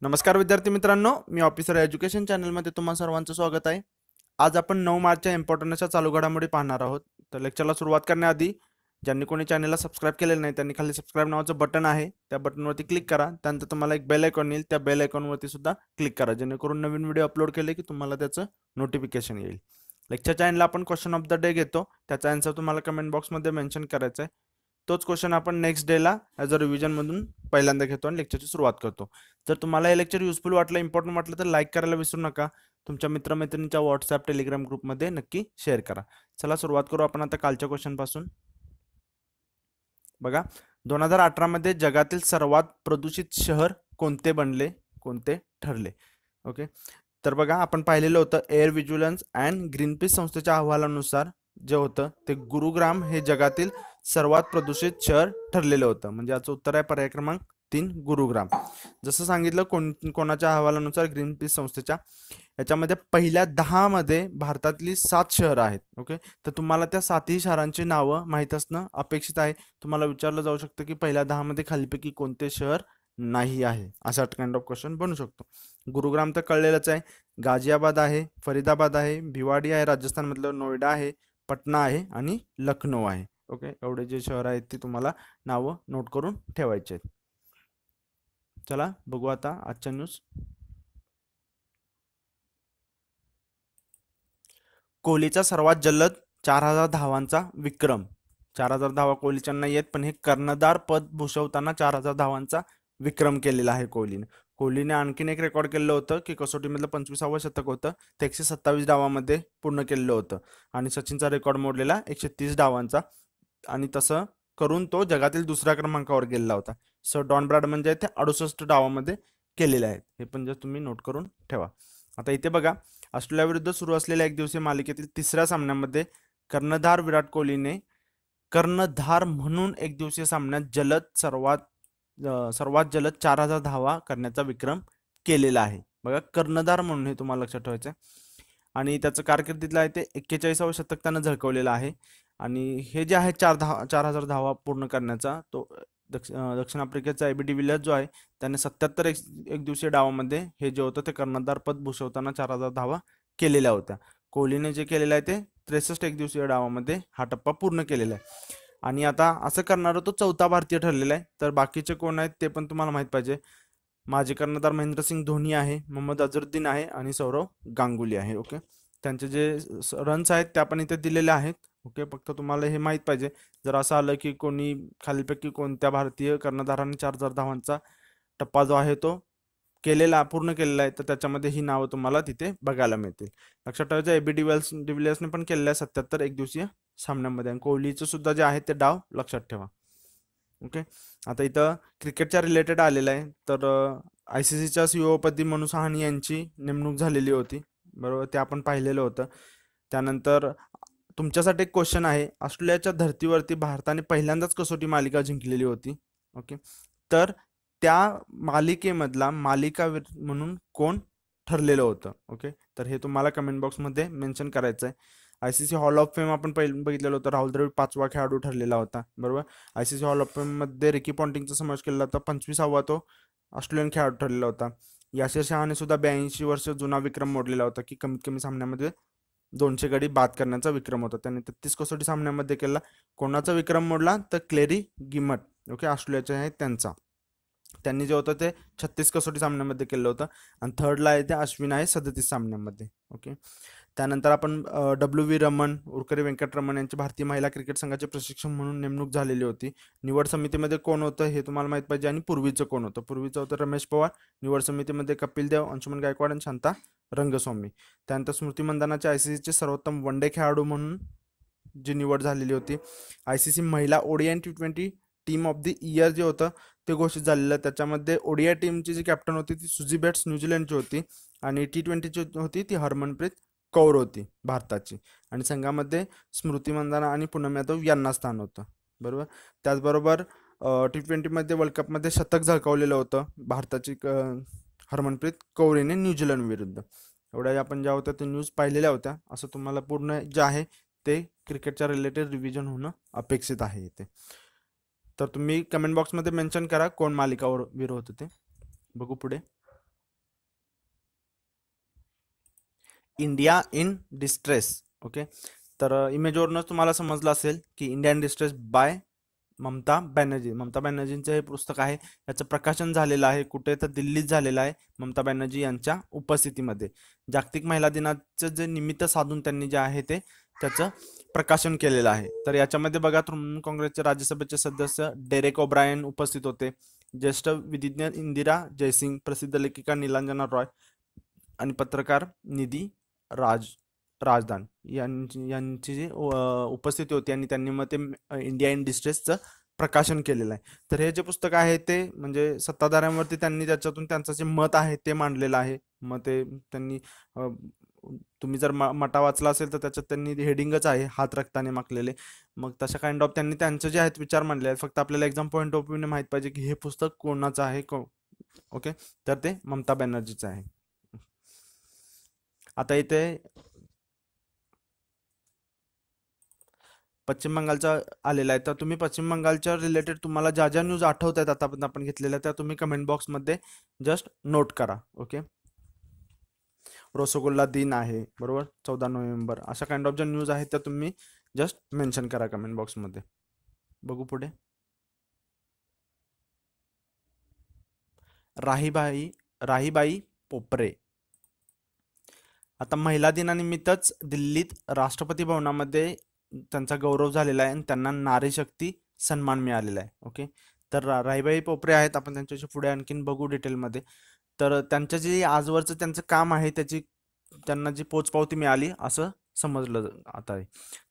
नमस्कार विद्यार्थी मित्रांनो, मी ऑफिसर एज्युकेशन चॅनलमध्ये तुम्हा सर्वांचं स्वागत आहे. आज आपण 9 मार्चच्या इम्पॉर्टंट अशा चालू घडामोडी पाहणार आहोत. तर लेक्चरला सुरुवात करण्याआधी ज्यांनी कोणी चॅनलला सबस्क्राईब केलेलं नाही त्यांनी खाली सबस्क्राईब नावाचं बटन आहे, त्या बटनवरती क्लिक करा. त्यानंतर तुम्हाला एक बेल आयकॉन येईल, त्या बेल आयकॉनवरती सुद्धा क्लिक करा, जेणेकरून नवीन व्हिडिओ अपलोड केले की तुम्हाला त्याचं नोटिफिकेशन येईल. लेक्चरच्या एंडला आपण क्वेश्चन ऑफ द डे घेतो, त्याचा आन्सर तुम्हाला कमेंट बॉक्समध्ये मेन्शन करायचा आहे. तोच क्वेश्चन आपण नेक्स्ट डेला ॲज अ रिव्हिजनमधून पहिल्यांदा घेतो आणि लेक्चरची सुरुवात करतो. जर तुम्हाला हे लेक्चर युजफुल वाटलं, इम्पॉर्टंट वाटलं तर लाईक करायला विसरू नका. तुमच्या मित्रमैत्रिणींच्या व्हॉट्सअप टेलिग्राम ग्रुपमध्ये नक्की शेअर करा. चला सुरुवात करू आपण आता कालच्या क्वेश्चन पासून. बघा, 2018 मध्ये जगातील सर्वात प्रदूषित शहर कोणते बनले, कोणते ठरले? ओके, तर बघा आपण पाहिलेलं होतं एअर व्हिज्युलन्स अँड ग्रीनपीस संस्थेच्या अहवालानुसार जे होतं ते गुरुग्राम हे जगातील सर्वात प्रदूषित शहर ठरलेलं होतं. म्हणजे याचं उत्तर आहे पर्याय क्रमांक 3 गुरुग्राम. जसं सांगितलं कोणाच्या अहवालानुसार, ग्रीनपीस संस्थेच्या. याच्यामध्ये पहिल्या 10 मध्ये भारतातली 7 शहरं आहेत. ओके, तर तुम्हाला त्या 7ही शहरांची नावं माहीत असणं अपेक्षित आहे. तुम्हाला विचारलं जाऊ शकतं की पहिल्या 10 मध्ये खालीपैकी कोणते शहर नाही आहे, असा काइंड ऑफ क्वेश्चन बनू शकतो. गुरुग्राम तर कळलेलंच आहे. गाझियाबाद आहे, फरीदाबाद आहे, भिवाडी आहे राजस्थानमधलं, नोएडा आहे, पटना आहे आणि लखनौ आहे. ओके, एवढे जे शहर आहेत ते तुम्हाला नावं नोट करून ठेवायचे आहेत. चला बघू आता आजच्या न्यूज. कोहलीचा सर्वात जलद 4000 धावांचा विक्रम. 4000 धावा कोहलीच्यांना येत, पण हे कर्णधार पद भूषवताना 4000 धावांचा विक्रम केलेला आहे कोहलीने. कोहलीने आणखीन एक रेकॉर्ड केलं होतं की कसोटीमधलं 25वं शतक होतं, ते 127 डावामध्ये पूर्ण केलेलं होतं. आणि सचिनचा रेकॉर्ड मोडलेला 130 डावांचा, आणि तसं करून तो जगातील दुसऱ्या क्रमांकावर गेलेला होता. सर डॉन ब्रॅडमन जे आहे ते 68 डावामध्ये केलेले आहेत. हे पण जर तुम्ही नोट करून ठेवा. आता इथे बघा, ऑस्ट्रेलिया विरुद्ध सुरू असलेल्या एक दिवसीय मालिकेतील तिसऱ्या सामन्यामध्ये कर्णधार विराट कोहलीने कर्णधार म्हणून एक दिवसीय सामन्यात सर्वात जलद 4000 धावा करण्याचा विक्रम केलेला आहे. बघा, कर्णधार म्हणून हे तुम्हाला लक्षात ठेवायचं आहे. आणि त्याचं कारकिर्दीतलं आहे ते 41वं शतक त्यानं झळकवलेलं आहे. आणि हे जे आहे 4000 धावा पूर्ण करण्याचा, तो दक्षिण आफ्रिकेचा एबी डिव्हिलियर्स जो आहे त्याने 77 एक दिवसीय डावामध्ये हे जे होतं ते कर्णधार पद भूषवताना 4000 धावा केलेल्या होत्या. कोहलीने जे केलेलं आहे ते 63 एक दिवसीय डावामध्ये हा टप्पा पूर्ण केलेला आहे. आणि आता असं करणारा तो चौथा भारतीय ठरलेला आहे. तर बाकीचे कोण आहेत ते पण तुम्हाला माहित पाहिजे. माजी कर्णधार महेंद्रसिंग धोनी आहे, मोहम्मद अझरुद्दीन आहे आणि सौरव गांगुली आहे. ओके, त्यांचे जे रन्स आहेत त्या पण इथे दिलेले आहेत. ओके, फक्त तुम्हाला हे माहीत पाहिजे, जर असं आलं की कोणी खालीपैकी कोणत्या भारतीय कर्णधाराने 4000 धावांचा टप्पा जो आहे तो पूर्ण केलेला आहे, तर त्याच्यामध्ये ही नावं तुम्हाला तिथे बघायला मिळतील. लक्षात ठेवायचं, एबी डिव्हिलियर्सने पण केलेलं आहे 77 एक दिवसीय सामन्यामध्ये. आणि कोहलीचं सुद्धा जे आहे ते डाव लक्षात ठेवा. ओके, आता इथं क्रिकेटच्या रिलेटेड आलेलं आहे. तर ICCच्या CEO पदी मनु साहनी यांची नेमणूक झालेली होती, बरोबर, ते आपण पाहिलेलं होतं. त्यानंतर तुमच्यासाठी एक क्वेश्चन आहे, ऑस्ट्रेलियाच्या धर्तीवरती भारताने पहिल्यांदाच कसोटी मालिका जिंकलेली होती. ओके, तर त्या मालिकेमधला मालिकावीर म्हणून कोण ठरलेलं होतं? ओके, तर हे तुम्हाला कमेंट बॉक्समध्ये मेन्शन करायचं आहे. ICC हॉल ऑफ फेम आपण बघितलेलं होतं, राहुल द्रविड 5वा खेळाडू ठरलेला होता, बरोबर. ICC हॉल ऑफ फेम मध्ये रिकी पॉन्टिंगचा समावेश केलेला होता, 25वा तो ऑस्ट्रेलियन खेळाडू ठरलेला होता. याशिर शहाने सुद्धा 82 वर्ष जुना विक्रम मोडलेला होता की कमीत कमी सामन्यामध्ये 200 गडी बाद करण्याचा विक्रम होता. त्याने 33 कसोटी सामन्यामध्ये केला. कोणाचा विक्रम मोडला? तर क्लेरी गिमट, ओके, ऑस्ट्रेलियाचे आहेत त्यांचा. त्यांनी जे होतं ते 36 कसोटी सामन्यामध्ये केलं होतं. आणि थर्डला आहे ते अश्विन आहे 37 सामन्यामध्ये. ओके, त्यानंतर आपण WV रमन, उरकरी व्यंकटरमण यांची भारतीय महिला क्रिकेट संघाचे प्रशिक्षक म्हणून नेमणूक झालेली होती. निवड समितीमध्ये कोण होतं हे तुम्हाला माहित पाहिजे. आणि पूर्वीचं कोण होतं? पूर्वीचं होतं रमेश पवार. निवड समितीमध्ये कपिल देव, अंशुमन गायकवाड आणि शांता रंगस्वामी. त्यानंतर स्मृती मंदानाच्या ICCचे सर्वोत्तम वनडे खेळाडू म्हणून जी निवड झालेली होती. ICC महिला ODI आणि T20 team of the year जे होतं ते घोषित झालेलं. त्याच्यामध्ये ODI टीमची जी कॅप्टन होती ती सुझी बेट्स न्यूझीलंडची होती. आणि T20ची होती ती हरमनप्रीत कौर होती भारताची. आणि संघामध्ये स्मृती मंदाना आणि पूनम यादव यांना स्थान होतं, बरोबर. त्याचबरोबर T20 मध्ये वर्ल्ड कपमध्ये शतक झळकावलेलं होतं भारताची हरमनप्रीत कौर हिने न्यूझीलंड विरुद्ध. एवढ्या आपण ज्या होत्या ते न्यूज पाहिलेल्या होत्या. असं तुम्हाला पूर्ण जे आहे ते क्रिकेटच्या रिलेटेड रिव्हिजन होणं अपेक्षित आहे इथे. तर तुम्ही कमेंट बॉक्समध्ये मेन्शन करा कोण मालिकावीर होतं ते. बघू पुढे. India in distress. ओके, तर इमेजवरूनच तुम्हाला समजलं असेल की India in distress by Mamata Banerjee. Mamata बॅनर्जींचं हे पुस्तक आहे. याचं प्रकाशन झालेलं आहे कुठे, तर दिल्लीत झालेलं आहे, ममता बॅनर्जी यांच्या उपस्थितीमध्ये. जागतिक महिला दिनाचं जे निमित्त साधून त्यांनी जे आहे ते त्याचं प्रकाशन केलेलं आहे. तर याच्यामध्ये बघा, तृणमूल काँग्रेसचे राज्यसभेचे सदस्य डेरेक ओब्रायन उपस्थित होते, ज्येष्ठ विधिज्ञ इंदिरा जयसिंग, प्रसिद्ध लेखिका नीलांजना रॉय आणि पत्रकार निधी राज राजदान यांची जी उपस्थिती होती, आणि त्यांनी मग ते इंडिया इन डिस्ट्रेसचं प्रकाशन केलेलं आहे. तर हे जे पुस्तक आहे ते म्हणजे सत्ताधाऱ्यांवरती त्यांनी त्याच्यातून त्यांचं जे मत आहे ते मांडलेलं आहे. मग ते त्यांनी तुम्ही जर मटा वाचला असेल तर त्याच्यात त्यांनी हेडिंगच आहे, हात रक्ताने माखलेले. मग तशा काइंड ऑफ त्यांनी त्यांचे जे आहेत विचार मांडले आहेत. फक्त आपल्याला एक्झाम पॉईंट ऑफ व्ह्यूने माहित पाहिजे की हे पुस्तक कोणाचं आहे. ओके, तर ते ममता बॅनर्जीचं आहे. आता इथे पश्चिम बंगालचा आलेला आहे. तर तुम्ही पश्चिम बंगालच्या रिलेटेड तुम्हाला ज्या ज्या न्यूज आठवत आहेत आतापर्यंत आपण घेतलेल्या, त्या तुम्ही कमेंट बॉक्समध्ये जस्ट नोट करा. ओके, रसगुल्ला दिन आहे बरोबर, 14 नोव्हेंबर. अशा काइंड ऑफ ज्या न्यूज आहेत त्या तुम्ही जस्ट मेन्शन करा कमेंट बॉक्समध्ये. बघू पुढे. राहीबाई राहीबाई पोपरे. आता महिला दिनानिमित्तच दिल्लीत राष्ट्रपती भवनामध्ये त्यांचा गौरव झालेला आहे आणि त्यांना नारी शक्ती सन्मान मिळालेला आहे. ओके, तर राहीबाई पोपरे आहेत, आपण त्यांच्याशी पुढे आणखीन बघू डिटेलमध्ये. तर त्यांचं जे आजवरचं त्यांचं काम आहे त्याची त्यांना जी पोचपावती मिळाली असं समजलं आता आहे.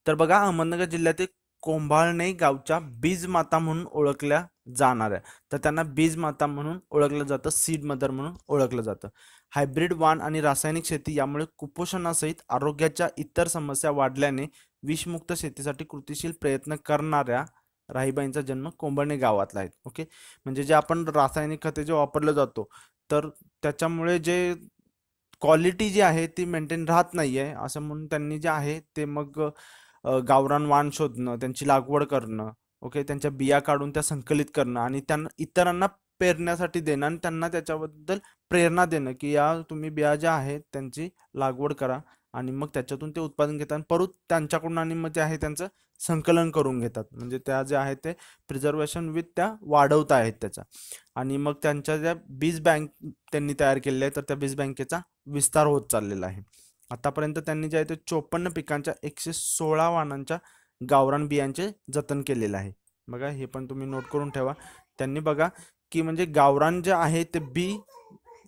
तर बघा, अहमदनगर जिल्ह्यातील कोंभाळणे गावच्या बीज माता म्हणून ओळखल्या जाणाऱ्या, तर त्यांना बीज माता म्हणून ओळखलं जातं, सीड मदर म्हणून ओळखलं जातं. हायब्रिड वाण आणि रासायनिक शेती यामुळे कुपोषणासहित आरोग्याच्या इतर समस्या वाढल्याने विषमुक्त शेतीसाठी कृतीशील प्रयत्न करणाऱ्या राहीबाईंचा जन्म कोंभाळणे गावातला आहे. ओके, म्हणजे जे आपण रासायनिक खते जे वापरलं जातो, तर त्याच्यामुळे जे क्वालिटी जी आहे ती मेंटेन राहत नाहीये, असं म्हणून त्यांनी जे आहे ते मग गावरान वाण शोधणं, त्यांची लागवड करणं, ओके, त्यांच्या बिया काढून त्या संकलित करणं आणि त्यांना इतरांना पेरण्यासाठी देणं आणि त्यांना त्याच्याबद्दल प्रेरणा देणं की या तुम्ही बिया ज्या आहेत त्यांची लागवड करा, आणि मग त्याच्यातून ते उत्पादन घेतात आणि परत त्यांच्याकडून आणि मग ते आहे त्यांचं संकलन करून घेतात. म्हणजे त्या जे आहे ते प्रिझर्वेशन विथ त्या वाढवत आहेत त्याचा. आणि मग त्यांच्या ज्या बीज बँक त्यांनी तयार केलेल्या आहे, तर त्या बीज बँकेचा विस्तार होत चाललेला आहे. आतापर्यंत त्यांनी जे आहे ते 54 पिकांच्या 116 वाणांच्या गावरान बियांचे जतन केलेलं आहे. बघा, हे पण तुम्ही नोट करून ठेवा. त्यांनी बघा की म्हणजे गावरान जे आहे ते बी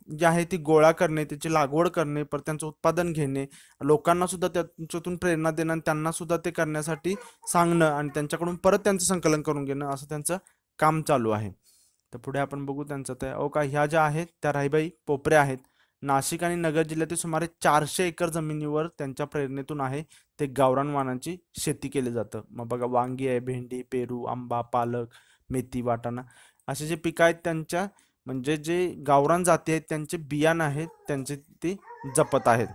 जे आहे ती गोळा करणे, त्याची लागवड करणे, परत त्यांचं उत्पादन घेणे, लोकांना सुद्धा त्याच्यातून प्रेरणा देणं आणि त्यांना सुद्धा ते करण्यासाठी सांगणं आणि त्यांच्याकडून परत त्यांचं संकलन करून घेणं, असं त्यांचं काम चालू आहे. तर पुढे आपण बघू त्यांचं ते का ह्या ज्या आहेत त्या राहीबाई पोपरे आहेत. नाशिक आणि नगर जिल्ह्यातील सुमारे 400 एकर जमिनीवर त्यांच्या प्रेरणेतून आहे ते गावरान वाणांची शेती केली जातं. मग बघा, वांगी आहे, भेंडी, पेरू, आंबा, पालक, मेथी, वाटाणा असे जे पिकं आहेत त्यांच्या म्हणजे जे गावरान जाती आहेत त्यांचे बियाणं आहेत त्यांचे ते जपत आहेत.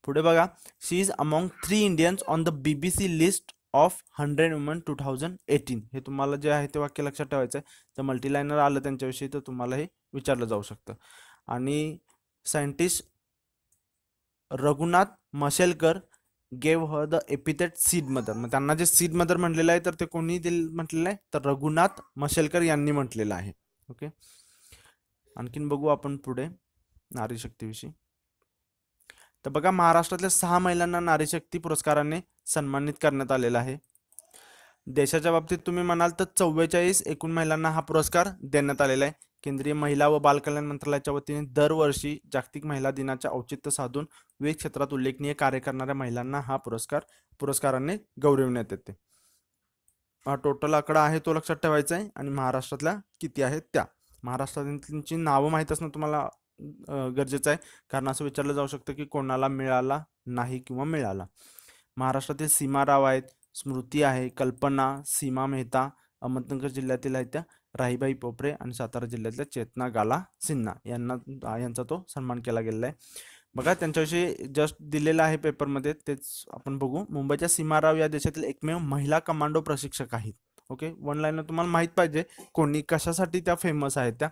पुढे बघा, she is among 3 Indians on the BBC list of 100 women 2018. हे तुम्हाला जे आहे ते वाक्य लक्षात ठेवायचं आहे. जर मल्टीलायनर आलं त्यांच्याविषयी तर तुम्हाला हे विचारलं जाऊ शकतं. आणि scientist Raghunath Mashelkar gave her the epithet seed mother. मग त्यांना जे सीड मदर म्हटलेलं आहे तर ते कोणी म्हटलेलं आहे, तर रघुनाथ मशेलकर यांनी म्हटलेलं आहे. ओके, आणखीन बघू आपण पुढे नारी शक्तीविषयी. तर बघा, महाराष्ट्रातल्या 6 महिलांना नारी शक्ती पुरस्काराने सन्मानित करण्यात आलेला आहे. देशाच्या बाबतीत तुम्ही म्हणाल तर 44 एकूण महिलांना हा पुरस्कार देण्यात आलेला आहे. केंद्रीय महिला व बालकल्याण मंत्रालयाच्या वतीने दरवर्षी जागतिक महिला दिनाच्या औचित्य साधून विविध क्षेत्रात उल्लेखनीय कार्य करणाऱ्या महिलांना हा पुरस्काराने गौरविण्यात येते. हा टोटल आकडा आहे तो लक्षात ठेवायचा आहे. आणि महाराष्ट्रातल्या किती आहेत त्या, महाराष्ट्रातील नावं माहीत असणं तुम्हाला गरजेचं आहे, कारण असं विचारलं जाऊ शकतं की कोणाला मिळाला नाही किंवा मिळाला. महाराष्ट्रातील सीमा राव आहेत, स्मृती आहे, कल्पना, सीमा मेहता. अहमदनगर जिल्ह्यातील आहेत त्या राहीबाई पोपरे आणि सातारा जिल्ह्यातल्या चेतना गाला सिन्हा यांचा तो सन्मान केला गेलेला आहे. बघा, त्यांच्याविषयी जस्ट दिलेलं आहे पेपरमध्ये, तेच आपण बघू. मुंबईच्या सीमा राव या देशातील एकमेव महिला कमांडो प्रशिक्षक आहेत. ओके, वन लाईनर तुम्हाला माहित पाहिजे कोणी कशासाठी त्या फेमस आहेत त्या.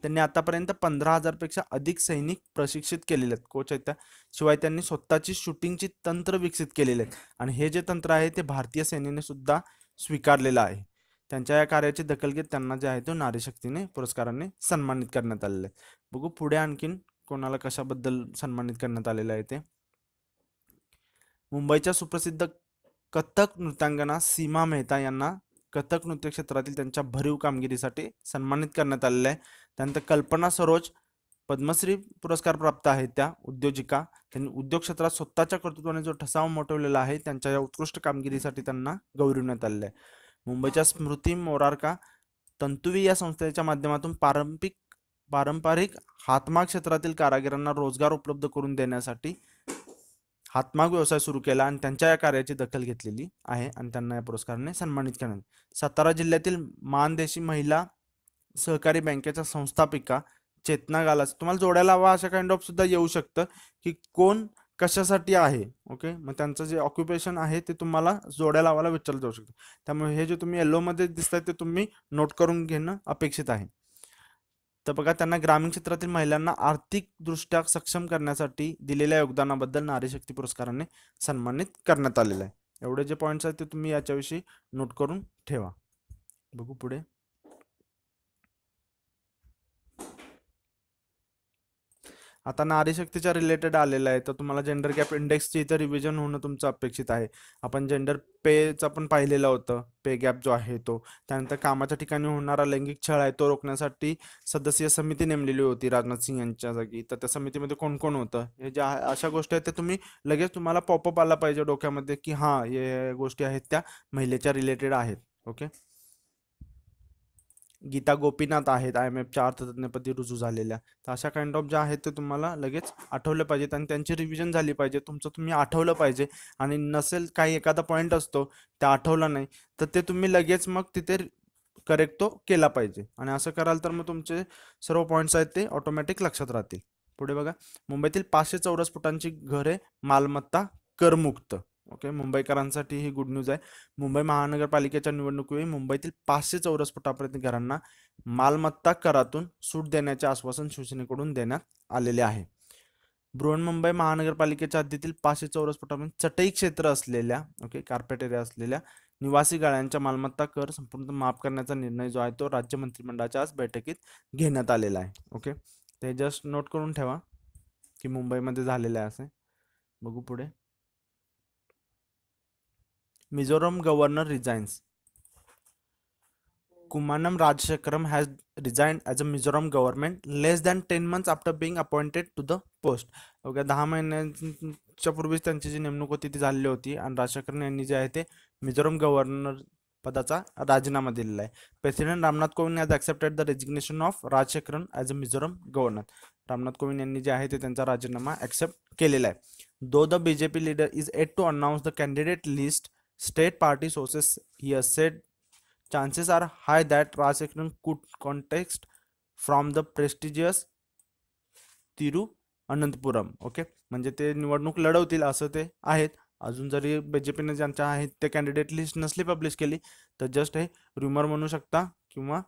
त्यांनी आतापर्यंत 15,000 पेक्षा अधिक सैनिक प्रशिक्षित केलेले आहेत, कोच आहेत त्या. शिवाय त्यांनी स्वतःची शूटिंगची तंत्र विकसित केलेले आहेत आणि हे जे तंत्र आहे ते भारतीय सेनेने सुद्धा स्वीकारलेलं आहे. त्यांच्या या कार्याची दखल घेत त्यांना जे आहे तो नारी शक्तीने पुरस्काराने सन्मानित करण्यात आलेलं आहे. बघू पुढे आणखीन कोणाला कशाबद्दल सन्मानित करण्यात आलेलं आहे ते. मुंबईच्या सुप्रसिद्ध कथक नृत्यांगना सीमा मेहता यांना कथक नृत्य क्षेत्रातील त्यांच्या भरीव कामगिरीसाठी सन्मानित करण्यात आलेलं आहे. त्यानंतर कल्पना सरोज पद्मश्री पुरस्कार प्राप्त आहेत त्या उद्योजिका. त्यांनी उद्योग क्षेत्रात स्वतःच्या कर्तृत्वाने जो ठसा उमटवलेला आहे त्यांच्या या उत्कृष्ट कामगिरीसाठी त्यांना गौरविण्यात आलेलं आहे. मुंबईच्या स्मृती मोरारका तंतुवी या संस्थेच्या माध्यमातून पारंपरिक हातमाग क्षेत्रातील कारागिरांना रोजगार उपलब्ध करून देण्यासाठी हातमाग व्यवसाय सुरू केला आणि त्यांच्या या कार्याची दखल घेतलेली आहे आणि त्यांना या पुरस्काराने सन्मानित करण्यात. सातारा जिल्ह्यातील मानदेशी महिला सहकारी बँकेच्या संस्थापिका चेतना गालास, तुम्हाला जोडायला हवा अशा काइंड ऑफ सुद्धा येऊ शकतं की कोण कशासाठी आहे. ओके, मग त्यांचं जे ऑक्युपेशन आहे ते तुम्हाला जोड्या लावायला विचारलं जाऊ शकतं. त्यामुळे हे जे तुम्ही येलो मध्ये दिसतंय ते तुम्ही नोट करून घेणं अपेक्षित आहे. तर बघा, त्यांना ग्रामीण क्षेत्रातील महिलांना आर्थिकदृष्ट्या सक्षम करण्यासाठी दिलेल्या योगदानाबद्दल नारी शक्ती पुरस्काराने सन्मानित करण्यात आलेलं आहे. एवढे जे पॉईंट्स आहेत ते तुम्ही याच्याविषयी नोट करून ठेवा. बघू पुढे. आता नारी शक्तीच्या रिलेटेड आलेलं आहे तर तुम्हाला जेंडर गॅप इंडेक्सची इथं रिव्हिजन होणं तुमचं अपेक्षित आहे. आपण जेंडर पेचं पण पाहिलेलं होतं, पे गॅप जो आहे तो. त्यानंतर कामाच्या ठिकाणी होणारा लैंगिक छळ आहे तो रोखण्यासाठी सदस्यीय समिती नेमलेली होती राजनाथ सिंग यांच्या जागी. तर त्या समितीमध्ये कोण कोण होतं हे ज्या अशा गोष्टी आहेत ते तुम्ही लगेच तुम्हाला पॉपअप आला पाहिजे डोक्यामध्ये की हां हे गोष्टी आहेत त्या महिलेच्या रिलेटेड आहेत. ओके, गीता गोपीनाथ आहेत IMFच्या अर्थतज्ञपदी रुजू झालेल्या. तर अशा काइंड ऑफ ज्या आहेत ते तुम्हाला लगेच आठवलं पाहिजेत आणि त्यांची रिव्हिजन झाली पाहिजे. तुमचं तुम्ही आठवलं पाहिजे आणि नसेल काही एखादा पॉईंट असतो ते आठवला नाही तर ते तुम्ही लगेच मग तिथे करेक्ट तो केला पाहिजे आणि असं कराल तर मग तुमचे सर्व पॉईंट्स आहेत ते ऑटोमॅटिक लक्षात राहतील. पुढे बघा, मुंबईतील 500 चौरस फुटांची घरे मालमत्ता करमुक्त. ओके, मुंबईकरांसाठी ही गुड न्यूज आहे. मुंबई महानगरपालिकेच्या निवडणुकीवेळी मुंबईतील 500 चौरस फुटापर्यंत घरांना मालमत्ता करातून सूट देण्याचे आश्वासन शिवसेनेकडून देण्यात आलेले आहे. बृहन्मुंबई महानगरपालिकेच्या हद्दीतील 500 चौरस फुटापर्यंत चटई क्षेत्र असलेल्या कार्पेट एरिया असलेल्या निवासी गाळ्यांच्या मालमत्ता कर संपूर्ण माफ करण्याचा निर्णय जो आहे तो राज्य मंत्रिमंडळाच्या आज बैठकीत घेण्यात आलेला आहे. ओके, ते जस्ट नोट करून ठेवा की मुंबईमध्ये झालेलं आहे असे. बघू पुढे. Mizoram governor resigns. Kumanam Rajashekaram has resigned as a Mizoram government less than 10 months after being appointed to the post. Okay, 10 महिन्यांच्या पूर्वीच त्यांची जी नेमणूक होती ती झालेली होती आणि राजशेखरन यांनी जे आहे ते मिझोरम गव्हर्नर पदाचा राजीनामा दिलेला आहे. President Ramnath Kovind has accepted the resignation of Rajasekharan as a Mizoram governor. Ramnath Kovind यांनी जे आहे ते त्यांचा राजीनामा ॲक्सेप्ट केलेला आहे. Though the BJP leader is yet to announce the candidate list, state party sources here said chances are high that Rajashekaran could contest from the prestigious Thiruvananthapuram. Okay, म्हणजे ते निवडणूक लढवतील असं ते आहेत. अजून जरी BJPने ज्यांच्या आहेत ते कॅन्डिडेट लिस्ट नसली पब्लिश केली तर जस्ट हे रुमर म्हणू शकता किंवा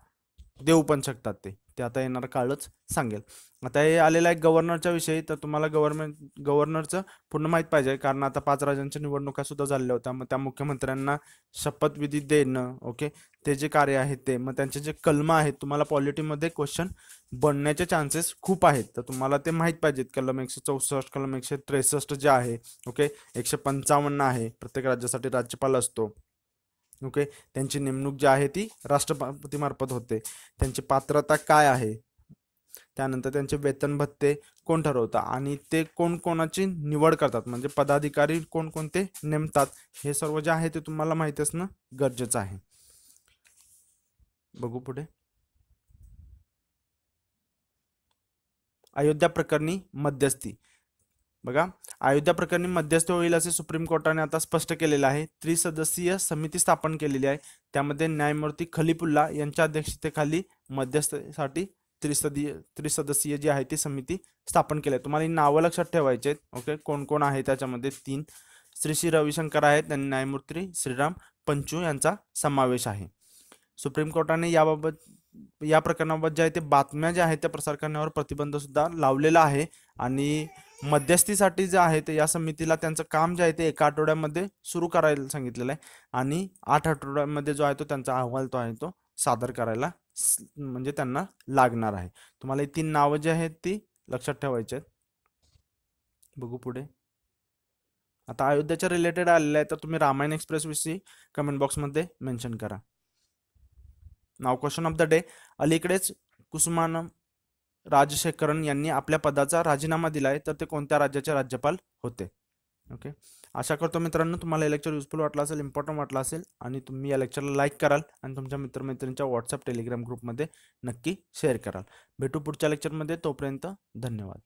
देऊ पण शकतात ते आता येणारं काळच सांगेल. आता हे आलेलं आहे गव्हर्नरच्या विषयी. तर तुम्हाला गव्हर्नरचं पूर्ण माहीत पाहिजे कारण आता 5 राज्यांच्या निवडणुका सुद्धा झालेल्या होत्या. मग त्या मुख्यमंत्र्यांना शपथविधी देणं, ओके, ते जे कार्य आहे ते, मग त्यांचे जे कलम आहेत तुम्हाला पॉलिटीमध्ये क्वेश्चन बनण्याचे चान्सेस खूप आहेत. तर तुम्हाला ते माहीत पाहिजेत. कलम 164, कलम 163 जे आहे, ओके, 155 आहे. प्रत्येक राज्यासाठी राज्यपाल असतो. ओके, त्यांची नेमणूक जी आहे ती राष्ट्रपतीमार्फत होते. त्यांची पात्रता काय आहे, त्यानंतर त्यांचे वेतन भत्ते कोण ठरवतात आणि ते कोण कोणाची निवड करतात, म्हणजे पदाधिकारी कोणकोणते नेमतात, हे सर्व जे आहे ते तुम्हाला माहित असणं गरजेचं आहे. बघू पुढे. अयोध्या प्रकरणी मध्यस्थी. बघा, अयोध्या प्रकरणी मध्यस्थी होईल असे सुप्रीम कोर्टाने आता स्पष्ट केलेलं आहे. त्रिसदस्यीय समिती स्थापन केलेली आहे. त्यामध्ये न्यायमूर्ती खलिफुल्ला यांच्या अध्यक्षतेखाली मध्यस्थीसाठी त्रिसदस्यीय जी आहे ती समिती स्थापन केली आहे. तुम्हाला ही नावं लक्षात ठेवायची आहेत. ओके, कोण कोण आहे त्याच्यामध्ये 3 श्री रविशंकर आहेत आणि न्यायमूर्ती श्रीराम पंचू यांचा समावेश आहे. सुप्रीम कोर्टाने याबाबत या प्रकरणाबाबत जे आहे ते बातम्या ज्या आहेत त्या प्रसार करण्यावर प्रतिबंध सुद्धा लावलेला आहे. आणि मध्यस्थीसाठी जे आहे ते या समितीला त्यांचं काम जे आहे ते एका आठवड्यामध्ये सुरू करायला सांगितलेलं आहे. आणि 8 आठवड्यामध्ये जो आहे तो त्यांचा अहवाल तो आहे तो सादर करायला म्हणजे त्यांना लागणार आहे. तुम्हाला ही 3 नावं जी आहेत ती लक्षात ठेवायची आहेत. बघू पुढे. आता अयोध्याच्या रिलेटेड आलेलं आहे तर तुम्ही रामायण एक्सप्रेस विषयी कमेंट बॉक्समध्ये मेन्शन करा. नाव क्वेश्चन ऑफ द डे. अलीकडेच कुसुमानम राजशेखरन यांनी आपल्या पदाचा राजीनामा दिलाय तर ते कोणत्या राज्याचे राज्यपाल होते? ओके. आशा करतो मित्रांनो तुम्हाला हे लेक्चर युजफुल वाटलं असेल, इम्पॉर्टंट वाटलं असेल आणि तुम्ही या लेक्चरला लाईक कराल आणि तुमच्या मित्रमैत्रिणींच्या व्हॉट्सअप टेलिग्राम ग्रुपमध्ये नक्की शेअर कराल. भेटू पुढच्या लेक्चरमध्ये. तोपर्यंत धन्यवाद.